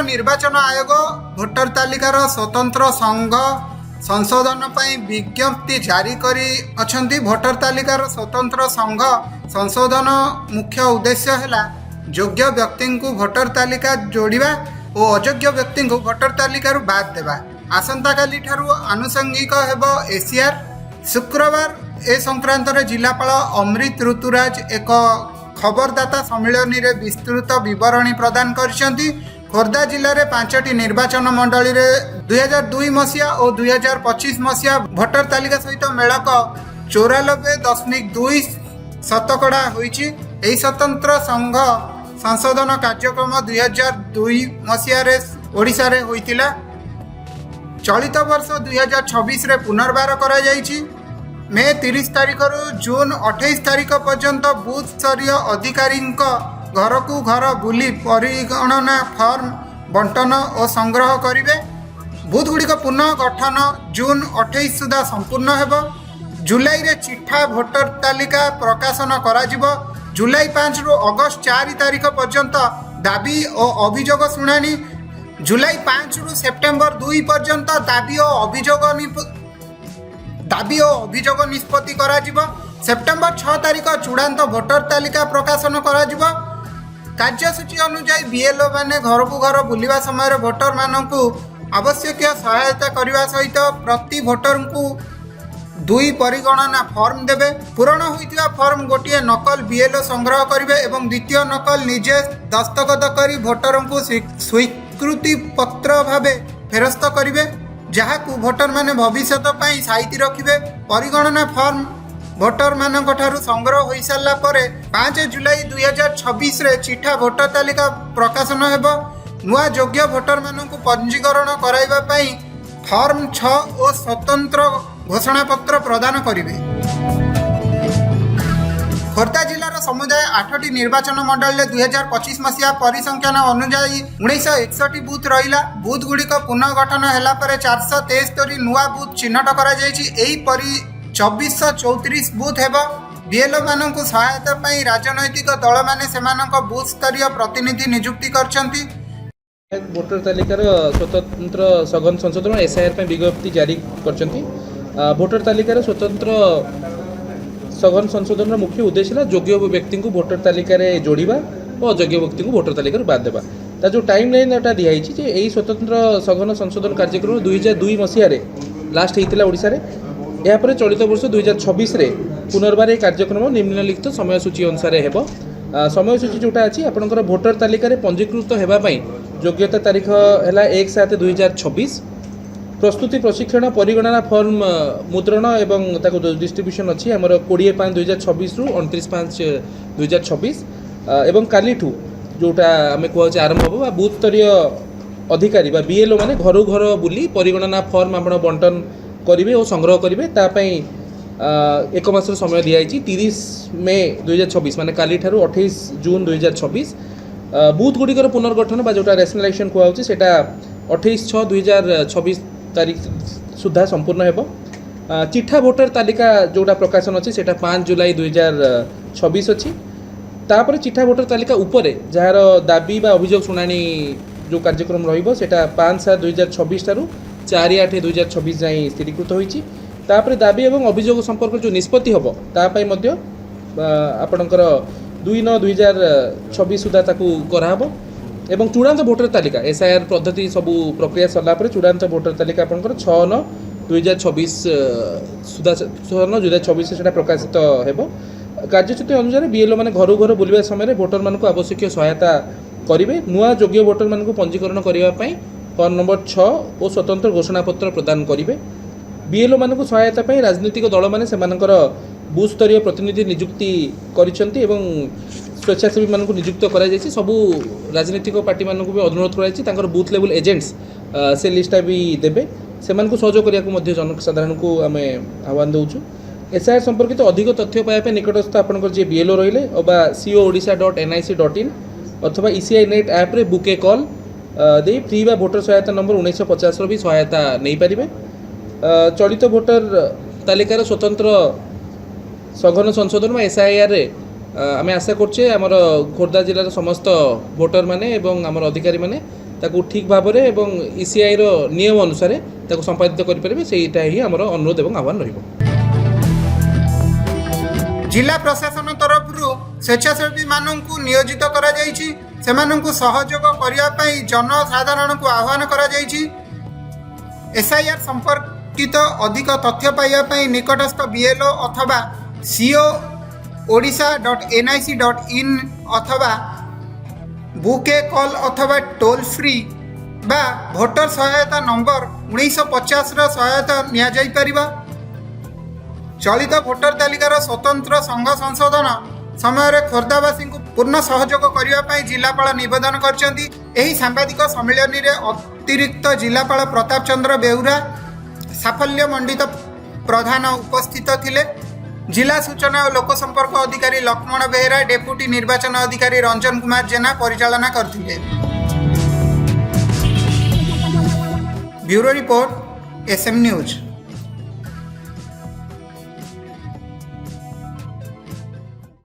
निर्वाचन आयोग भोटर तालिकार स्वतंत्र संघ संशोधन पर विज्ञप्ति जारी करी अछंती। भोटर तालिकार स्वतंत्र संघ संशोधन मुख्य उद्देश्य है योग्य व्यक्ति को भोटर तालिका जोड़िबा और अयोग्य व्यक्ति को भोटर तालिका बाद देवा। आसंता काली ठारू आनुषंगिक हेबो एसीआर। शुक्रवार ए संक्रांत जिलापाल अमृत ऋतुराज एक खबरदाता सम्मेलन में विस्तृत विवरणी प्रदान करछंती। खोर्धा जिले में 5टी निर्वाचन मंडली में 2002 मसीहा और 2025 मसीहा भोटर तालिका सहित मेलक 94.2 शतकड़ा होईछि। एही स्वतंत्र संघ संशोधन कार्यक्रम 2002 मसीह ओडिशा रे होइतिला। चलित वर्ष 2026 रे पुनर्बार करा जाइछि। मे 30 तारिख रु जून 28 तारिख पर्यंत बूथ स्तरीय अधिकारी घर को घर बुली परिगणना फॉर्म बंटन और संग्रह करेंगे। बूथ गुड़िक पुनः गठन जून 28 सुधा संपूर्ण हेब। जुलाई रे चिठा भोटर तालिका प्रकाशन करा जिवो। जुलाई 5 रु अगस्त 4 तारिख पर्यंत दाबी और अभियोग शुणाणी। जुलाई 5 रु सेप्टेम्बर 2 पर्यंत दाबी और अभियोग निष्पत्ति करा जिवो। सेप्टेम्बर 6 तारिख चूड़ांत भोटर तालिका प्रकाशन करा जिवो। कार्यसूची अनुसार बीएलओ माने घर को घर बुलवा समय भोटर मानक आवश्यक सहायता करने सहित प्रति भोटर को 2 परिगणना फॉर्म देवे। पूरण होइतिबा फॉर्म गोटे नकल बीएलओ संग्रह करेंगे और द्वितीय नकल निजे दस्तखत कर भोटर को स्वीकृति पत्र भावे फेरस्त करेंगे, जहाँ को भोटर माने भविष्य साइती रखिए। परिगणना फॉर्म भोटर मानक ठारू संग्रह हो सारा पर 5 जुलाई 2026 रे चिठा भोटर तालिका प्रकाशन हेबो। नुआ योग्य भोटर मानक पंजीकरण कराइबा पई फॉर्म 6 और स्वतंत्र घोषणा पत्र प्रदान करिवे। खोर्धा जिलार समुदाय 8टी निर्वाचन मंडल 2025 मसीहा परिसंख्यान अनुसार 1961 बूथ रहिला। बूथ गुड़िक पुनः गठन हैला पर 473 नुआ बूथ चिन्हट करा जायछि। एही परि 2434 बूथ हेबो। बीएलओ मानक सहायता पई राजनैतिक दल माने सेमानक बूथ स्तरीय प्रतिनिधि नियुक्ति करछंती। भोटर तालिकार स्वतंत्र सघन संशोधन एसआईआर पे विज्ञप्ति जारी करछंती। भोटर तालिकार स्वतंत्र सघन संशोधन मुख्य उद्देश्य है योग्य व्यक्ति को भोटर तालिका जोड़िबा और अयोग्य व्यक्ति को भोटर तालिका बाद देवा। ता जो टाइम लाइन एटा दिया जे एही स्वतंत्र सघन संशोधन कार्यक्रम 2002 मसीह लास्ट होता ओडिशा रे। यापर चलित वर्ष 2026 रे पुनर्बार ये कार्यक्रम निम्नलिखित समयसूची अनुसार हेब। समयसूची जोटा अच्छी आपंकर भोटर तालिका पंजीकृत होगापी योग्यता तारीख है 1/7/2026। प्रस्तुति प्रशिक्षण परिगणना फॉर्म मुद्रण एवं डिस्ट्रीब्यूशन अच्छी आमर 20/5/2026 रु 29/5/2026 एवं काली जोटा आम कहे आरंभ हम बूथ स्तरीय अधिकारी बीएलओ माने घर घर बुली परिगणना फॉर्म आप बंटन करेंगे और संग्रह करेंगे। तापाई 1 मासर समय दिखाई 30 मे 2026 माने काली ठारू 28 जून 2026। बूथ गुड़िकर पुनर्गठन जोटा रेशनलाइजेशन कहूँ से 28/6/2026 तारीख सुधा संपूर्ण हेब। चिठा भोटर तालिका जोटा प्रकाशन अच्छी से 5 जुलाई 2026 अच्छी। तापर चिठा भोटर तालिका उपरे जार दाबी बा अभियोग शुणाणी जो कार्यक्रम रहिबो सेटा 5/7/2026 ठारू 4/8/2026 जाए स्थिरीकृत होइछि। तापर दाबी एवं अभियोग संपर्क जो निष्पत्ति हम तापाई मध्य आपणकर 2/9/2026 सुधा ताकू कराहब। एवं चूड़ांत भोटर तालिका एसआईआर पद्धति सबू प्रक्रिया सरला पर चूड़ांत भोटर तालिका आपणकर 6/9/2026 सुधा 6/9/2026 से प्रकाशित हेब। कार्यसूची अनुसार बीएलओ माने घर घर बुलवा समय भोटर मानक आवश्यक सहायता करेंगे। नुआ योग्य भोटर मानक पंजीकरण करने फॉर्म नंबर 6 और स्वतंत्र घोषणा पत्र प्रदान करेंगे। बीएलओ मानक सहायता पाई राजनीतिक दल माने सेमानकर बूथ स्तरीय प्रतिनिधि नियुक्ति करिसेंती एवं स्वेच्छासेवी मानक नियुक्त करा जायछि। सबू राजनीतिक पार्टी मानक भी अनुरोध कराइछि तांकर बूथ लेवल एजेंट्स से लिस्ट भी देबे। सेमानक सहयोग करिया को मध्य जनसाधारण को आमे आह्वान दउछु। एसआईआर संपर्कित तो अधिक तथ्य पाइबा निकटस्थ आपनकर जे बीएलओ रहिले अबा coodisha.nic.in अथवा ECI नेट ऐप रे बुके कॉल दे फ्री बा भोटर सहायता नंबर 1950 भी सहायता नहीं पारिबे। चलित भोटर तालिकार स्वतंत्र सघन संशोधन एसआईआर आम आशा करछे आमर खोर्धा जिलार समस्त भोटर माने एवं आमर अधिकारी माने ତାକୁ ଠିକ୍ ଭାବରେ ଏବଂ ଇସିଆଇର ନିୟମ ଅନୁସାରେ ତାକୁ ସମ୍ପାଦିତ କରିପାରିବେ, ସେଇଟା ହିଁ ଆମର ଅନୁରୋଧ ଏବଂ ଆହ୍ୱାନ ରହିବ। जिला प्रशासन तरफ स्वेच्छासेवी मानू नियोजित करा जायछि। सेमानंकु सहयोग करिया पई जनसाधारण को आह्वान करा जायछि। एसआईआर संपर्कित अधिक तथ्य पाइबा पई निकटस्थ बीएलओ अथवा co.odisha.nic.in अथवा बुके कॉल अथवा टोल फ्री बा भोटर सहायता नंबर 1950 सहायता निया जाई परिबा। चलित भोटर तालिकार स्वतंत्र संघ संशोधन समय खोर्धावासी को पूर्ण सहयोग करने जिलापाल निवेदन करछंती। एही सांबादिक सम्मेलन में अतिरिक्त जिलापाल प्रताप चंद्र बेहुरा साफल्य मंडित प्रधान उपस्थित थिले। जिला सूचना और लोकसंपर्क अधिकारी लक्ष्मण बेहेरा, डेप्यूटी निर्वाचन अधिकारी रंजन कुमार जेना परिचालना करथिले। Bureau report SM news.